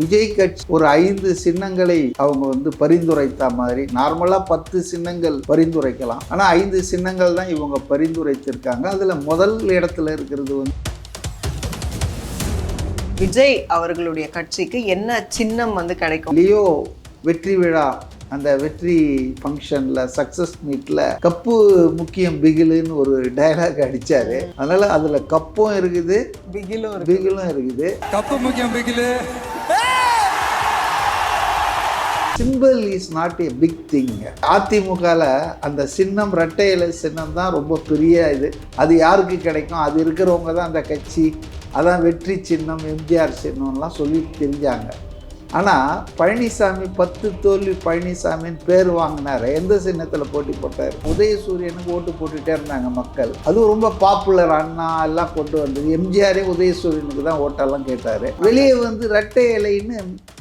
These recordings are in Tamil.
விஜய் கட்சி ஒரு 5 சின்னங்களை அவங்க பரிந்துரைத்த மாதிரி நார்மலா 10 சின்னங்கள் பரிந்துரைக்கலாம். ஆனா 5 சின்னங்கள் தான் இவங்க பரிந்துரைத்திருக்காங்க. அதுல முதல் இடத்துல இருக்கிறது விஜய் அவர்களுடைய கட்சிக்கு என்ன சின்னம் கிடைக்கும்? லியோ வெற்றி விழா அந்த வெற்றி ஃபங்க்ஷன்ல சக்சஸ் மீட்ல கப்பு முக்கியம் பிகிலுன்னு ஒரு டயலாக் அடிச்சாரு. அதனால அதுல கப்பும் இருக்குது பிகிலும் இருக்குது. கப்பு முக்கியம் பிகிலு. Simple is not a big thing. அதிமுகவில் அந்த சின்னம் இரட்டை இலை சின்னம் தான் ரொம்ப பெரிய இது. அது யாருக்கு கிடைக்கும்? அது இருக்கிறவங்க தான் அந்த கட்சி, அதான் வெற்றி சின்னம், எம்ஜிஆர் சின்னம்லாம் சொல்லி தெரிஞ்சாங்க. ஆனால் பழனிசாமி 10 தோல்வி பழனிசாமின்னு பேர் வாங்கினார். எந்த சின்னத்தில் போட்டி போட்டார்? உதயசூரியனுக்கு ஓட்டு போட்டுகிட்டே இருந்தாங்க மக்கள். அதுவும் ரொம்ப பாப்புலர். அண்ணா எல்லாம் கொண்டு வந்தது. எம்ஜிஆரே உதயசூரியனுக்கு தான் ஓட்டெல்லாம் கேட்டார். வெளியே இரட்டை இலைன்னு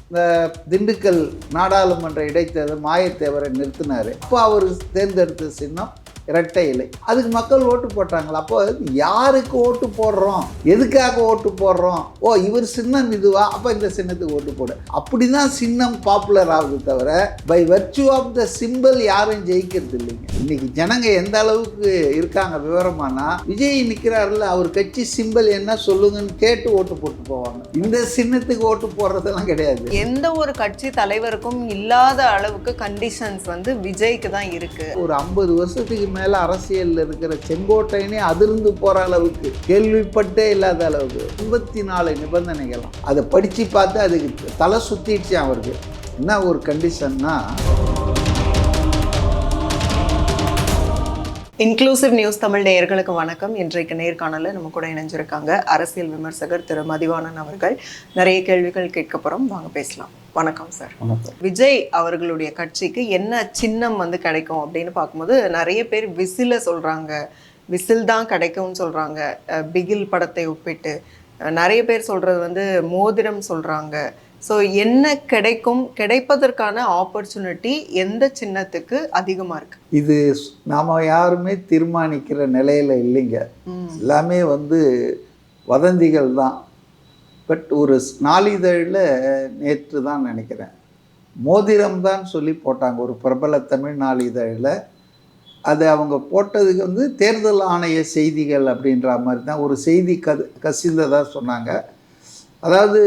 இந்த திண்டுக்கல் நாடாளுமன்ற இடைத்தேர்தல் மாயத்தேவரை நிறுத்தினார். அப்போ அவர் தேர்ந்தெடுத்த சின்னம் இரட்டை இலை. அதுக்கு மக்கள் ஓட்டு போட்டாங்களா? அப்போ யாருக்கு ஓட்டு போடுறோம், எதுக்காக ஓட்டு போடுறோம்? ஓ, இவர் சின்னம் இதுவா, அப்போ இந்த சின்னத்துக்கு ஓட்டு போடு. அப்படி தான் சின்னம் பாப்புலர் ஆகுது தவிர by virtue of the symbol யாரும் ஜெயிக்கிறது இல்லைங்க. இன்னைக்கு ஜனங்க எந்த அளவுக்கு இருக்காங்க விவரமானா, விஜய் நிற்கிறாருல, அவர் கட்சி சிம்பிள் என்ன சொல்லுங்கன்னு கேட்டு ஓட்டு போட்டு போவாங்க. இந்த சின்னத்துக்கு ஓட்டு போடுறதெல்லாம் கிடையாது. எந்த ஒரு கட்சி தலைவருக்கும் இல்லாத அளவுக்கு கண்டிஷன்ஸ் விஜய்க்கு தான் இருக்கு. ஒரு 50 வருஷத்துக்கு மேல அரசியல் இருக்கிற செங்கோட்டையனே அதிர்ந்து போற அளவுக்கு, கேள்விப்பட்டே இல்லாத அளவுக்கு 54 நிபந்தனைகளாம். அதை படிச்சு பார்த்து அதுக்கு தலை சுத்திடுச்சு அவருக்கு. என்ன ஒரு கண்டிஷன்னா, இன்க்ளூசிவ் நியூஸ் தமிழ் நேயர்களுக்கு வணக்கம். இன்றைக்கு நேர்காணல நம்ம கூட இணைஞ்சிருக்காங்க அரசியல் விமர்சகர் திரு மதிவாணன் அவர்கள். நிறைய கேள்விகள் கேட்க போறோம், வாங்க பேசலாம். வணக்கம் சார். விஜய் அவர்களுடைய கட்சிக்கு என்ன சின்னம் கிடைக்கும் அப்படின்னு பார்க்கும்போது நிறைய பேர் விசில சொல்றாங்க, விசில் தான் கிடைக்கும்னு சொல்றாங்க. பிகில் படத்தை ஒப்பிட்டு நிறைய பேர் சொல்றது மோதிரம் சொல்றாங்க. ஸோ என்ன கிடைக்கும், கிடைப்பதற்கான ஆப்பர்ச்சுனிட்டி எந்த சின்னத்துக்கு அதிகமாக இருக்கு? இது நாம் யாருமே தீர்மானிக்கிற நிலையில் இல்லைங்க. எல்லாமே வதந்திகள் தான். பட் ஒரு நாளிதழில் நேற்று தான் நினைக்கிறேன், மோதிரம் தான் சொல்லி போட்டாங்க ஒரு பிரபல தமிழ் நாளிதழில். அது அவங்க போட்டதுக்கு தேர்தல் ஆணைய செய்திகள் அப்படின்ற மாதிரி தான் ஒரு செய்தி கசிந்ததாக சொன்னாங்க. அதாவது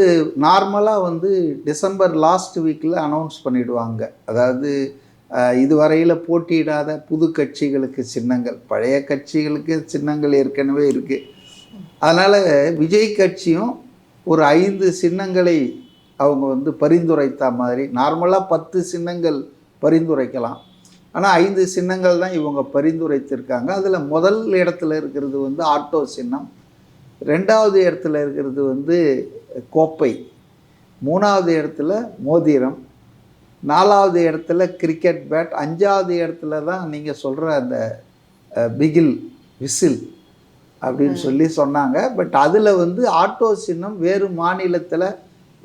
நார்மலாக டிசம்பர் லாஸ்ட் வீக்கில் அனௌன்ஸ் பண்ணிவிடுவாங்க. அதாவது இதுவரையில் போட்டியிடாத புது கட்சிகளுக்கு சின்னங்கள், பழைய கட்சிகளுக்கு சின்னங்கள் ஏற்கனவே இருக்குது. அதனால் விஜய் கட்சியும் ஒரு 5 சின்னங்களை அவங்க பரிந்துரைத்த மாதிரி நார்மலாக 10 சின்னங்கள் பரிந்துரைக்கலாம். ஆனால் 5 சின்னங்கள் தான் இவங்க பரிந்துரைத்திருக்காங்க. அதில் முதல் இடத்துல இருக்கிறது ஆட்டோ சின்னம், 2வது இடத்துல இருக்கிறது கோப்பை, 3வது இடத்துல மோதிரம், 4வது இடத்துல கிரிக்கெட் பேட், 5வது இடத்துல தான் நீங்கள் சொல்கிற அந்த பிகில் விசில் அப்படின்னு சொல்லி சொன்னாங்க. பட் அதில் ஆட்டோ சின்னம் வேறு மாநிலத்தில்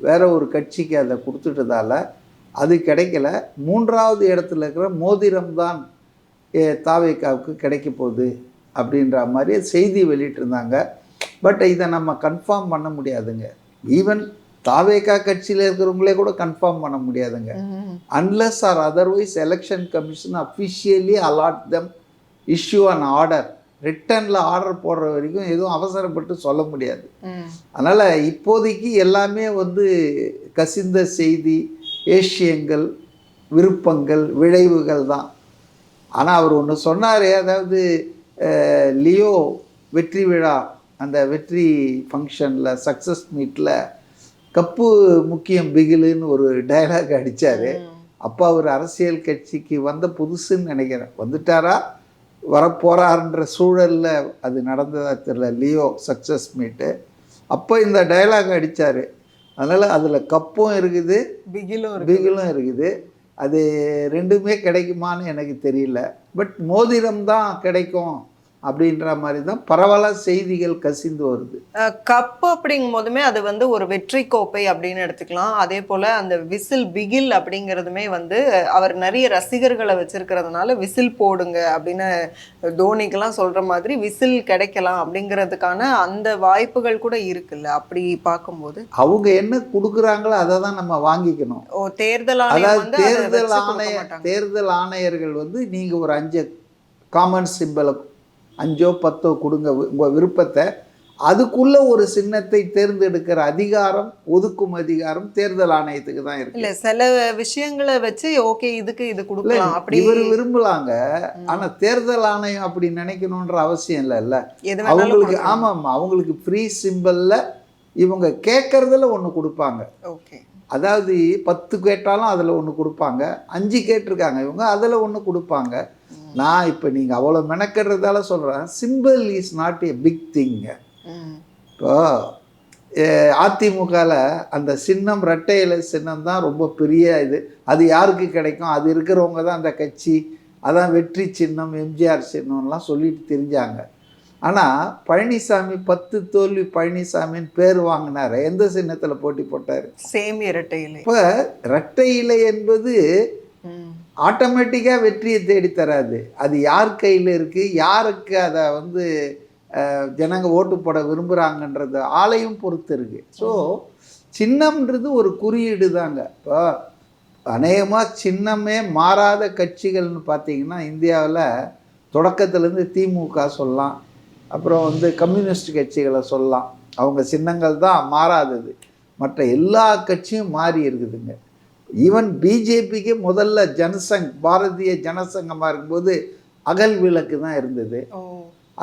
வேற ஒரு கட்சிக்கு அதை கொடுத்துட்டதால அது கிடைக்கல. 3வது இடத்துல இருக்கிற மோதிரம் தான் தாவேக்காவுக்கு கிடைக்க போகுது அப்படின்ற மாதிரி செய்தி வெளியிட்டிருந்தாங்க. பட் இதை நம்ம கன்ஃபார்ம் பண்ண முடியாதுங்க. ஈவன் தாவேக்கா கட்சியில் இருக்கிறவங்களே கூட கன்ஃபார்ம் பண்ண முடியாதுங்க. Unless or otherwise election commission officially allot them, issue an order. ரிட்டனில் ஆர்டர் போடுற வரைக்கும் எதுவும் அவசரப்பட்டு சொல்ல முடியாது. அதனால் இப்போதைக்கு எல்லாமே கசிந்த செய்தி, ஏஷியங்கள், விருப்பங்கள், விளைவுகள் தான். ஆனால் அவர் ஒன்று சொன்னார், அதாவது லியோ வெற்றி விழா அந்த வெற்றி ஃபங்க்ஷனில் சக்ஸஸ் மீட்டில் கப்பு முக்கியம் பிகிலுன்னு ஒரு டயலாக் அடித்தார். அப்போ அவர் அரசியல் கட்சிக்கு வந்த புதுசுன்னு நினைக்கிறேன். வந்துட்டாரா வரப்போகிறாருன்ற சூழலில் அது நடந்ததா தெரியல. லியோ சக்ஸஸ் மீட்டு அப்போ இந்த டயலாக் அடித்தார். அதனால் அதில் கப்பும் இருக்குது பிகிலும் இருக்குது. அது ரெண்டுமே கிடைக்குமான்னு எனக்கு தெரியல. பட் மோதிரம் தான் கிடைக்கும் அப்படின்ற மாதிரி தான் பரவலாக செய்திகள் கசிந்து வருது. கப் அப்படிங்கும் போதுமே அது வந்து ஒரு வெற்றி கோப்பை அப்படின்னு எடுத்துக்கலாம். அதே போல அந்த விசில் பிகில் அப்படிங்கிறதுமே வந்து அவர் நிறைய ரசிகர்களை வச்சிருக்கிறதுனால விசில் போடுங்க அப்படின்னு தோனிக்கெல்லாம் சொல்ற மாதிரி விசில் கிடைக்கலாம் அப்படிங்கிறதுக்கான அந்த வாய்ப்புகள் கூட இருக்குல்ல. அப்படி பார்க்கும்போது அவங்க என்ன கொடுக்குறாங்களோ அதை தான் நம்ம வாங்கிக்கணும். தேர்தல் ஆணையம் அதாவது வந்து அதை வச்சு கொடுக்க மாட்டாங்க. தேர்தல் ஆணையர்கள் வந்து நீங்கள் ஒரு 5 காமன் சிம்பலை 5ஓ 10ஓ கொடுங்க உங்கள் விருப்பத்தை, அதுக்குள்ள ஒரு சின்னத்தை தேர்ந்தெடுக்கிற அதிகாரம், ஒதுக்கும் அதிகாரம் தேர்தல் ஆணையத்துக்கு தான் இருக்கு. இல்ல சில விஷயங்களை வச்சு ஓகே இதுக்கு இது கொடுக்கலாம் அப்படி இவர் விரும்பலாங்க. ஆனா தேர்தல் ஆணையம் அப்படி நினைக்கணுன்ற அவசியம் இல்லைல்ல. அவங்களுக்கு ஆமாம், அவங்களுக்கு ஃப்ரீ சிம்பிள்ல இவங்க கேட்கறதுல ஒன்று கொடுப்பாங்க. ஓகே, அதாவது 10 கேட்டாலும் அதில் ஒன்று கொடுப்பாங்க, 5 கேட்டிருக்காங்க இவங்க அதில் ஒன்று கொடுப்பாங்க. நான் இப்போ நீங்கள் அவ்வளோ மெனக்கெடுறதால சொல்கிறேன், symbol is not a big thing. இப்போ அதிமுகவில் அந்த சின்னம் இரட்டை இலை சின்னம் தான் ரொம்ப பெரிய இது. அது யாருக்கு கிடைக்கும்? அது இருக்கிறவங்க தான் அந்த கட்சி, அதான் வெற்றி சின்னம், எம்ஜிஆர் சின்னம்லாம் சொல்லிட்டு தெரிஞ்சாங்க. ஆனால் பழனிசாமி 10 தோல்வி பழனிசாமின்னு பேர் வாங்கினார். எந்த சின்னத்தில் போட்டி போட்டார்? சேம் இரட்டை இலை. இப்போ இரட்டை இலை என்பது ஆட்டோமேட்டிக்காக வெற்றியை தேடி தராது. அது யார் கையில் இருக்குது, யாருக்கு அதை வந்து ஜனங்க ஓட்டு போட விரும்புகிறாங்கன்றது ஆளையும் பொறுத்து இருக்குது. ஸோ சின்னம்ன்றது ஒரு குறியீடு தாங்க. இப்போ அநேகமாக சின்னமே மாறாத கட்சிகள்னு பார்த்தீங்கன்னா இந்தியாவில் தொடக்கத்துலேருந்து திமுக சொல்லலாம், அப்புறம் வந்து கம்யூனிஸ்ட் கட்சிகளை சொல்லலாம். அவங்க சின்னங்கள் தான் மாறாதது. மற்ற எல்லா கட்சியும் மாறி இருக்குதுங்க. ஈவன் பிஜேபிக்கு முதல்ல ஜனசங், பாரதிய ஜனசங்கமாக இருக்கும்போது அகல் விளக்கு தான் இருந்தது.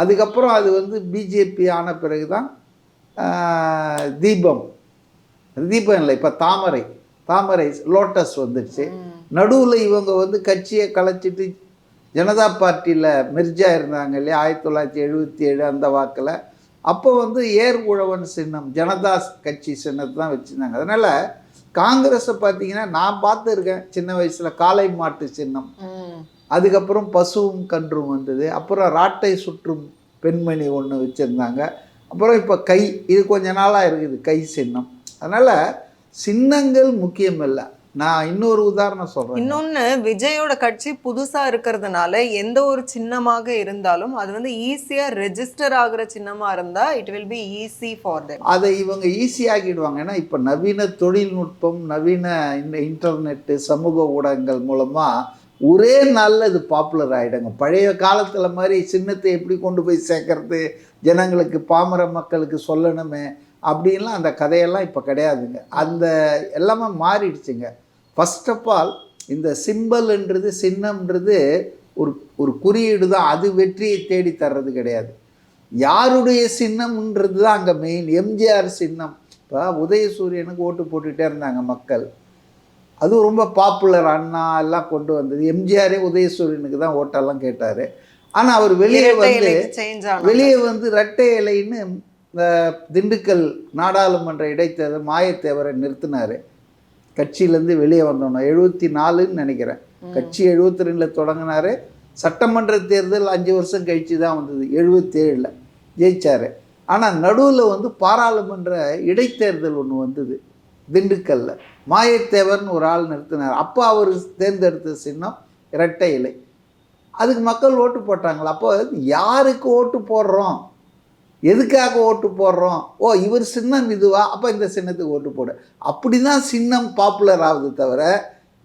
அதுக்கப்புறம் அது வந்து பிஜேபி ஆன பிறகு தான் தீபம் இல்லை, இப்போ தாமரை லோட்டஸ் வந்துடுச்சு. நடுவில் இவங்க வந்து கட்சியை கலைச்சிட்டு ஜனதா பார்ட்டியில் மெர்ஜா இருந்தாங்க இல்லையா 1977 அந்த வாக்கில். அப்போ வந்து ஏர் உழவன் சின்னம் ஜனதா கட்சி சின்னத்தை தான் வச்சுருந்தாங்க. அதனால் காங்கிரஸை பார்த்தீங்கன்னா நான் பார்த்துருக்கேன் சின்ன வயசில் காளை மாட்டு சின்னம், அதுக்கப்புறம் பசுவும் கன்றும் வந்தது, அப்புறம் ராட்டை சுற்றும் பெண்மணி ஒன்று வச்சுருந்தாங்க, அப்புறம் இப்போ கை, இது கொஞ்ச நாளாக இருக்குது கை சின்னம். அதனால் சின்னங்கள் முக்கியம் இல்லை. நான் இன்னொரு உதாரணம் சொல்கிறேன். இன்னொன்று, விஜயோட கட்சி புதுசாக இருக்கிறதுனால எந்த ஒரு சின்னமாக இருந்தாலும் அது வந்து ஈஸியாக ரெஜிஸ்டர் ஆகிற சின்னமாக இருந்தால் it will be easy for them. அதை இவங்க ஈஸியாகிடுவாங்க. ஏன்னா இப்போ நவீன தொழில்நுட்பம், நவீன இந்த இன்டர்நெட்டு, சமூக ஊடகங்கள் மூலமாக ஒரே நாளில் இது பாப்புலர் ஆகிடுங்க. பழைய காலத்தில் மாதிரி சின்னத்தை எப்படி கொண்டு போய் சேர்க்கறது, ஜனங்களுக்கு பாமர மக்களுக்கு சொல்லணுமே அப்படின்லாம் அந்த கதையெல்லாம் இப்போ கிடையாதுங்க. அந்த எல்லாமே மாறிடுச்சுங்க. ஃபர்ஸ்ட் ஆஃப் ஆல் இந்த சிம்பல்ன்றது, சின்னம்ன்றது ஒரு குறியீடு தான். அது வெற்றியை தேடி தர்றது கிடையாது. யாருடைய சின்னம்ன்றது தான் அங்கே மெயின். எம்ஜிஆர் சின்னம். இப்போ உதயசூரியனுக்கு ஓட்டு போட்டுகிட்டே இருந்தாங்க மக்கள். அதுவும் ரொம்ப பாப்புலர், அண்ணா எல்லாம் கொண்டு வந்தது. எம்ஜிஆரே உதயசூரியனுக்கு தான் ஓட்டெல்லாம் கேட்டார். ஆனால் அவர் வெளியே வந்து இரட்டை இலைன்னு இந்த திண்டுக்கல் நாடாளுமன்ற இடைத்தேர்தல் மாயத்தேவரை நிறுத்தினார். கட்சியிலேருந்து வெளியே வந்தோன்னா 74ன்னு நினைக்கிறேன். கட்சி 72 தொடங்கினார். சட்டமன்ற தேர்தல் 5 வருஷம் கழித்து தான் வந்தது, 77 ஜெயிச்சார். ஆனால் நடுவில் வந்து பாராளுமன்ற இடைத்தேர்தல் ஒன்று வந்தது திண்டுக்கல்ல. மாயத்தேவர்னு ஒரு ஆள் நிறுத்தினார். அப்போ அவர் தேர்ந்தெடுத்த சின்னம் இரட்டை இலை. அதுக்கு மக்கள் ஓட்டு போட்டாங்களா? அப்போ யாருக்கு ஓட்டு போடுறோம், எதுக்காக ஓட்டு போடுறோம், ஓ இவர் சின்னம் இதுவா, அப்போ இந்த சின்னத்துக்கு ஓட்டு போடு, அப்படி தான் சின்னம் பாப்புலர் ஆகுது தவிர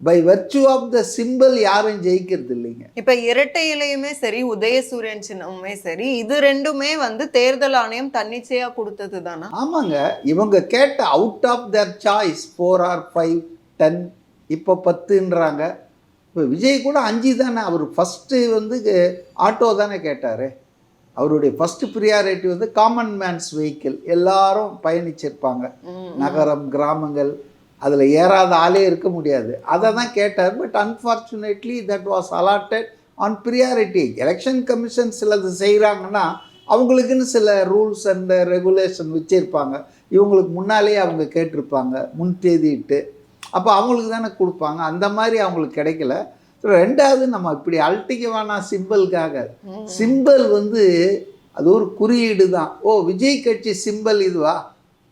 by virtue of the symbol யாரும் ஜெயிக்கிறது இல்லைங்க. இப்போ இரட்டை இலையுமே சரி, உதயசூரியன் சின்னமுமே சரி, இது ரெண்டுமே வந்து தேர்தல் ஆணையம் தன்னிச்சையாக கொடுத்தது தானே? ஆமாங்க. இவங்க கேட்ட out of their choice 4 or 5, 10, இப்போ 10ன்றாங்க. இப்போ விஜய் கூட 5 தானே. அவர் ஃபஸ்ட்டு வந்து ஆட்டோ தானே கேட்டார். அவருடைய ஃபஸ்ட்டு ப்ரியாரிட்டி வந்து காமன் மேன்ஸ் வெஹிக்கிள், எல்லாரும் பயணிச்சிருப்பாங்க, நகரம் கிராமங்கள், அதில் ஏறாத ஆளே இருக்க முடியாது, அதை தான் கேட்டார். But unfortunately that was allotted on priority. Election commission சிலது செய்கிறாங்கன்னா அவங்களுக்குன்னு சில ரூல்ஸ் அண்ட் ரெகுலேஷன் வச்சுருப்பாங்க. இவங்களுக்கு முன்னாலேயே அவங்க கேட்டிருப்பாங்க முன் தேதிட்டு, அப்போ அவங்களுக்கு தானே கொடுப்பாங்க. அந்த மாதிரி அவங்களுக்கு கிடைக்கல. ரெண்டாவது நம்ம இப்படி அழட்டிக்க வேணாம் சிம்பிளுக்காக. சிம்பிள் வந்து அது ஒரு குறியீடு தான். ஓ விஜய் கட்சி சிம்பிள் இதுவா?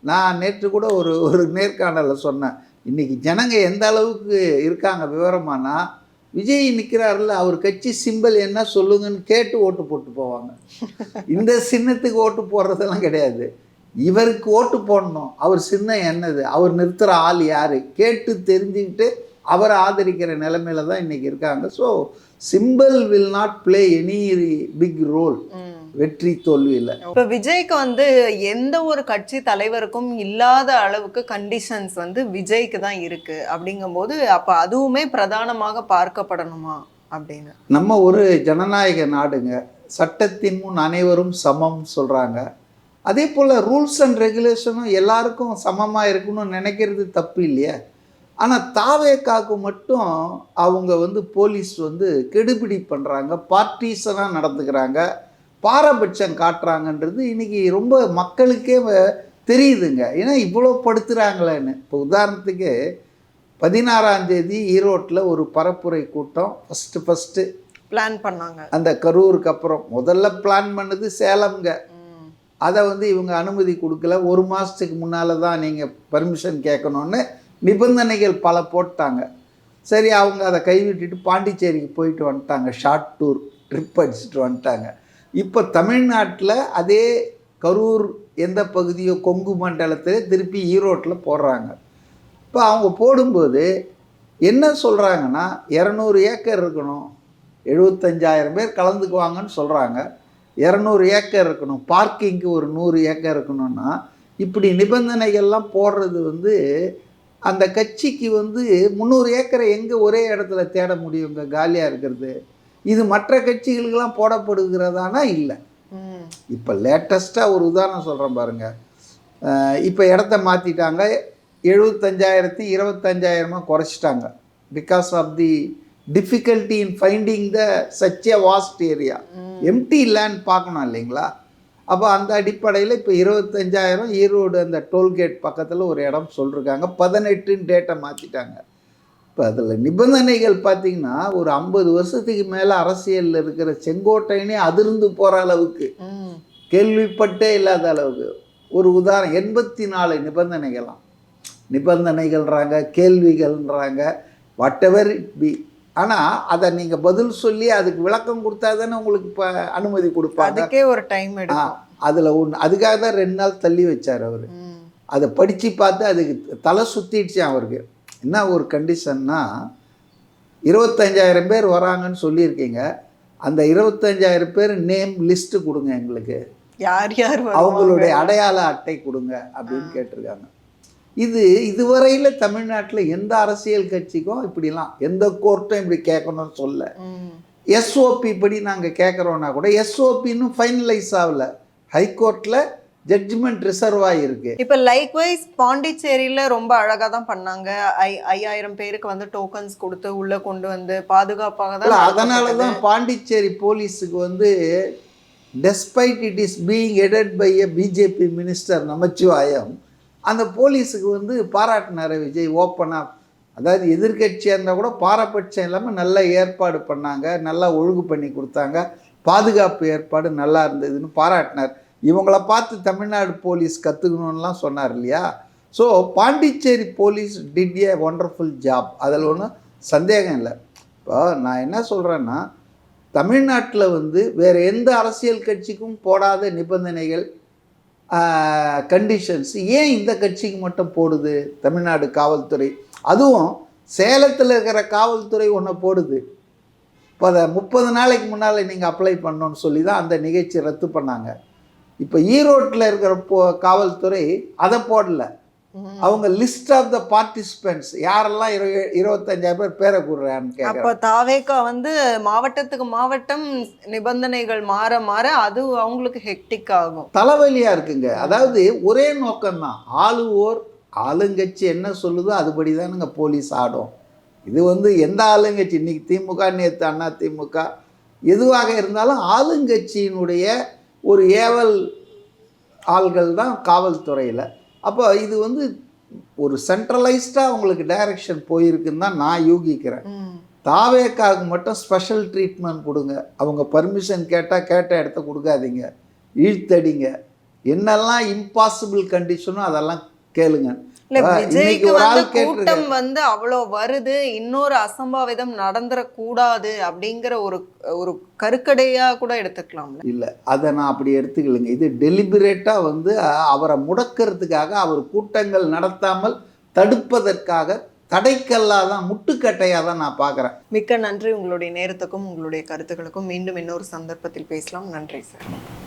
நான் நேற்று கூட ஒரு நேர்காணலில் சொன்னேன். இன்றைக்கி ஜனங்க எந்த அளவுக்கு இருக்காங்க விவரமானா, விஜய் நிற்கிறாருல்ல, அவர் கட்சி சிம்பிள் என்ன சொல்லுங்கன்னு கேட்டு ஓட்டு போட்டு போவாங்க. இந்த சின்னத்துக்கு ஓட்டு போடுறதெல்லாம் கிடையாது. இவருக்கு ஓட்டு போடணும், அவர் சின்னம் என்னது, அவர் நிறுத்துகிற ஆள் யார் கேட்டு தெரிஞ்சுக்கிட்டு அவரை ஆதரிக்கிற நிலைமையில தான் இன்றைக்கி இருக்காங்க. So symbol will not play any big role வெற்றி தோல்வியில். இப்போ விஜய்க்கு வந்து எந்த ஒரு கட்சி தலைவருக்கும் இல்லாத அளவுக்கு கண்டிஷன்ஸ் வந்து விஜய்க்கு தான் இருக்கு அப்படிங்கும்போது அப்போ அதுவுமே பிரதானமாக பார்க்கப்படணுமா அப்படின்னு? நம்ம ஒரு ஜனநாயக நாடுங்க, சட்டத்தின் முன் அனைவரும் சமம் சொல்கிறாங்க. அதே போல் ரூல்ஸ் அண்ட் ரெகுலேஷனும் எல்லாருக்கும் சமமாக இருக்கணும்னு நினைக்கிறது தப்பு இல்லையா? ஆனால் தாவேக்காக்கு மட்டும் அவங்க வந்து போலீஸ் வந்து கெடுபிடி பண்ணுறாங்க, பார்ட்டிசனாக நடந்துக்கிறாங்க, பாரபட்சம் காட்டுறாங்கன்றது இன்றைக்கி ரொம்ப மக்களுக்கே தெரியுதுங்க. ஏன்னா இவ்வளோ படுத்துகிறாங்களேன்னு. இப்போ உதாரணத்துக்கு 16ஆம் தேதி ஈரோட்டில் ஒரு பரப்புரை கூட்டம் ஃபஸ்ட்டு பிளான் பண்ணாங்க. அந்த கரூருக்கு அப்புறம் முதல்ல பிளான் பண்ணது சேலம்ங்க. அதை வந்து இவங்க அனுமதி கொடுக்கல. 1 மாதத்துக்கு முன்னால் தான் நீங்கள் பர்மிஷன் கேட்கணுன்னு நிபந்தனைகள் பல போட்டாங்க. சரி, அவங்க அதை கைவிட்டுட்டு பாண்டிச்சேரிக்கு போயிட்டு வந்துட்டாங்க. ஷார்ட் டூர் ட்ரிப் அடிச்சுட்டு வந்துட்டாங்க. இப்போ தமிழ்நாட்டில் அதே கரூர் எந்த பகுதியோ கொங்கு மண்டலத்தில் திருப்பி ஈரோட்டில் போடுறாங்க. இப்போ அவங்க போடும்போது என்ன சொல்கிறாங்கன்னா 200 ஏக்கர் இருக்கணும், 75,000 பேர் கலந்துக்குவாங்கன்னு சொல்கிறாங்க. 200 ஏக்கர் இருக்கணும், பார்க்கிங்க்கு ஒரு 100 ஏக்கர் இருக்கணும்னா இப்படி நிபந்தனைகள்லாம் போடுறது வந்து அந்த கட்சிக்கு வந்து 300 ஏக்கரை எங்கே ஒரே இடத்துல தேட முடியுங்க காலியாக இருக்கிறது? இது மற்ற கட்சிகளுக்கெல்லாம் போடப்படுகிறதானா? இல்லை. இப்போ லேட்டஸ்ட்டாக ஒரு உதாரணம் சொல்கிறேன் பாருங்கள். இப்போ இடத்த மாற்றிட்டாங்க, 75,000 25,000 குறைச்சிட்டாங்க. Because of the difficulty in finding the such a vast area. Empty land பார்க்கணும் இல்லைங்களா? அப்போ அந்த அடிப்படையில் இப்போ 25,000 ஈரோடு அந்த டோல்கேட் பக்கத்தில் ஒரு இடம் சொல்லியிருக்காங்க. 18 டேட்டை மாற்றிட்டாங்க. இப்போ அதில் நிபந்தனைகள் பார்த்திங்கன்னா ஒரு 50 வருஷத்துக்கு மேலே அரசியலில் இருக்கிற செங்கோட்டையனே அதிர்ந்து போகிற அளவுக்கு, கேள்விப்பட்டே இல்லாத அளவுக்கு ஒரு உதாரணம் 84 நிபந்தனைகள்ன்றாங்க, கேள்விகள்ன்றாங்க, வாட் எவர் இட் பி. ஆனால் அதை நீங்கள் பதில் சொல்லி அதுக்கு விளக்கம் கொடுத்தா தானே உங்களுக்கு இப்போ அனுமதி கொடுப்பாங்க. அதுக்கே ஒரு டைம் எடுக்கும். அதில் ஒன்று அதுக்காக தான் 2 நாள் தள்ளி வச்சார் அவர். அதை படித்து பார்த்து அதுக்கு தலை சுற்றிடுச்சு அவருக்கு. என்ன ஒரு கண்டிஷன்னா, 25,000 பேர் வராங்கன்னு சொல்லியிருக்கீங்க, அந்த 25,000 பேர் நேம் லிஸ்ட்டு கொடுங்க எங்களுக்கு, யார் யார் அவங்களுடைய அடையாள அட்டை கொடுங்க அப்படின்னு கேட்டிருக்காங்க. இதுவரையில் தமிழ்நாட்டில் எந்த அரசியல் கட்சிக்கும் இப்படிலாம் எந்த கோர்ட்டும் இப்படி கேட்கணும்னு சொல்ல. எஸ்ஓபி படி நாங்கள் கேட்குறோன்னா கூட எஸ்ஓபின்னு ஃபைனலைஸ் ஆகலை. ஹைகோர்ட்டில் ஜட்ஜ்மெண்ட் ரிசர்வ் ஆகிருக்கு. இப்போ லைக்வைஸ் பாண்டிச்சேரியில் ரொம்ப அழகாக தான் பண்ணாங்க. 5,000 பேருக்கு வந்து டோக்கன்ஸ் கொடுத்து உள்ளே கொண்டு வந்து பாதுகாப்பாக தான். அதனால தான் பாண்டிச்சேரி போலீஸுக்கு வந்து despite it is being headed by a BJP minister Namachivayam, அந்த போலீஸுக்கு வந்து பாராட்டினார் விஜய் ஓப்பனாக. அதாவது எதிர்கட்சியாக இருந்தால் கூட பாரபட்சம் இல்லாமல் நல்ல ஏற்பாடு பண்ணாங்க, நல்லா ஒழுங்கு பண்ணி கொடுத்தாங்க, பாதுகாப்பு ஏற்பாடு நல்லா இருந்ததுன்னு பாராட்டினார். இவங்கள பார்த்து தமிழ்நாடு போலீஸ் கற்றுக்கணுன்னெலாம் சொன்னார் இல்லையா? So Pondicherry police did A wonderful job, அதில் ஒன்றும் சந்தேகம் இல்லை. இப்போ நான் என்ன சொல்கிறேன்னா, தமிழ்நாட்டில் வந்து வேறு எந்த அரசியல் கட்சிக்கும் போடாத நிபந்தனைகள், கண்டிஷன்ஸ் ஏன் இந்த கட்சிக்கு மட்டும் போடுது தமிழ்நாடு காவல்துறை? அதுவும் சேலத்தில் இருக்கிற காவல்துறை ஒன்று போடுது. இப்போ அதை 30 நாளைக்கு முன்னால் நீங்கள் அப்ளை பண்ணணுன்னு சொல்லி தான் அந்த நிகழ்ச்சி ரத்து பண்ணாங்க. இப்போ ஈரோட்டில் இருக்கிற காவல்துறை அதை போடல. அவங்க லிஸ்ட் ஆஃப் த பார்ட்டிசிபென்ட்ஸ் யாரெல்லாம் 25,000 பேரை கூடுறான்னு கேட்குறாங்க. அப்போ தாவேக்கா வந்து மாவட்டத்துக்கு மாவட்டம் நிபந்தனைகள் மாற மாற அது அவங்களுக்கு ஹெக்டிக் ஆகும், தலைவலியாக இருக்குங்க. அதாவது ஒரே நோக்கம்தான், ஆளுங்கட்சி என்ன சொல்லுதோ அதுபடி தானுங்க போலீஸ் ஆடும். இது வந்து எந்த ஆளுங்கட்சி, இன்றைக்கி திமுக, நேற்று அண்ணா திமுக, எதுவாக இருந்தாலும் ஆளுங்கட்சியினுடைய ஒரு ஏவல் ஆள்கள் தான் காவல்துறையில். அப்போ இது வந்து ஒரு சென்ட்ரலைஸ்டாக அவங்களுக்கு டைரக்ஷன் போயிருக்குன்னு தான் நான் யூகிக்கிறேன். தாவேக்காவுக்கு மட்டும் ஸ்பெஷல் ட்ரீட்மெண்ட் கொடுங்க. அவங்க பர்மிஷன் கேட்டால் கேட்ட இடத்த கொடுக்காதீங்க, இழுத்தடிங்க. என்னெல்லாம் இம்பாசிபிள் கண்டிஷனோ அதெல்லாம் கேளுங்க. இல்ல, விஜய்க்கு இன்னைக்கு ஒரு வந்து ஆள் கேட்டிருக்க, கூட்டம் வந்து அவ்வளோ வருது, இன்னொரு அசம்பாவிதம் நடந்துடக்கூடாது அப்படிங்கிற ஒரு ஒரு கருக்கடையா கூட எடுத்துக்கலாம்ல. இல்லை அதை நான் அப்படி எடுத்துக்கலைங்க. இது டெலிபரேட்டாக வந்து அவரை முடக்கிறதுக்காக, அவர் கூட்டங்கள் நடத்தாமல் தடுப்பதற்காக தடைக்கல்லாக தான், முட்டுக்கட்டையாக தான் நான் பார்க்குறேன். மிக்க நன்றி. உங்களுடைய நேரத்துக்கும் உங்களுடைய கருத்துக்களுக்கும். மீண்டும் இன்னொரு சந்தர்ப்பத்தில் பேசலாம். நன்றி சார்.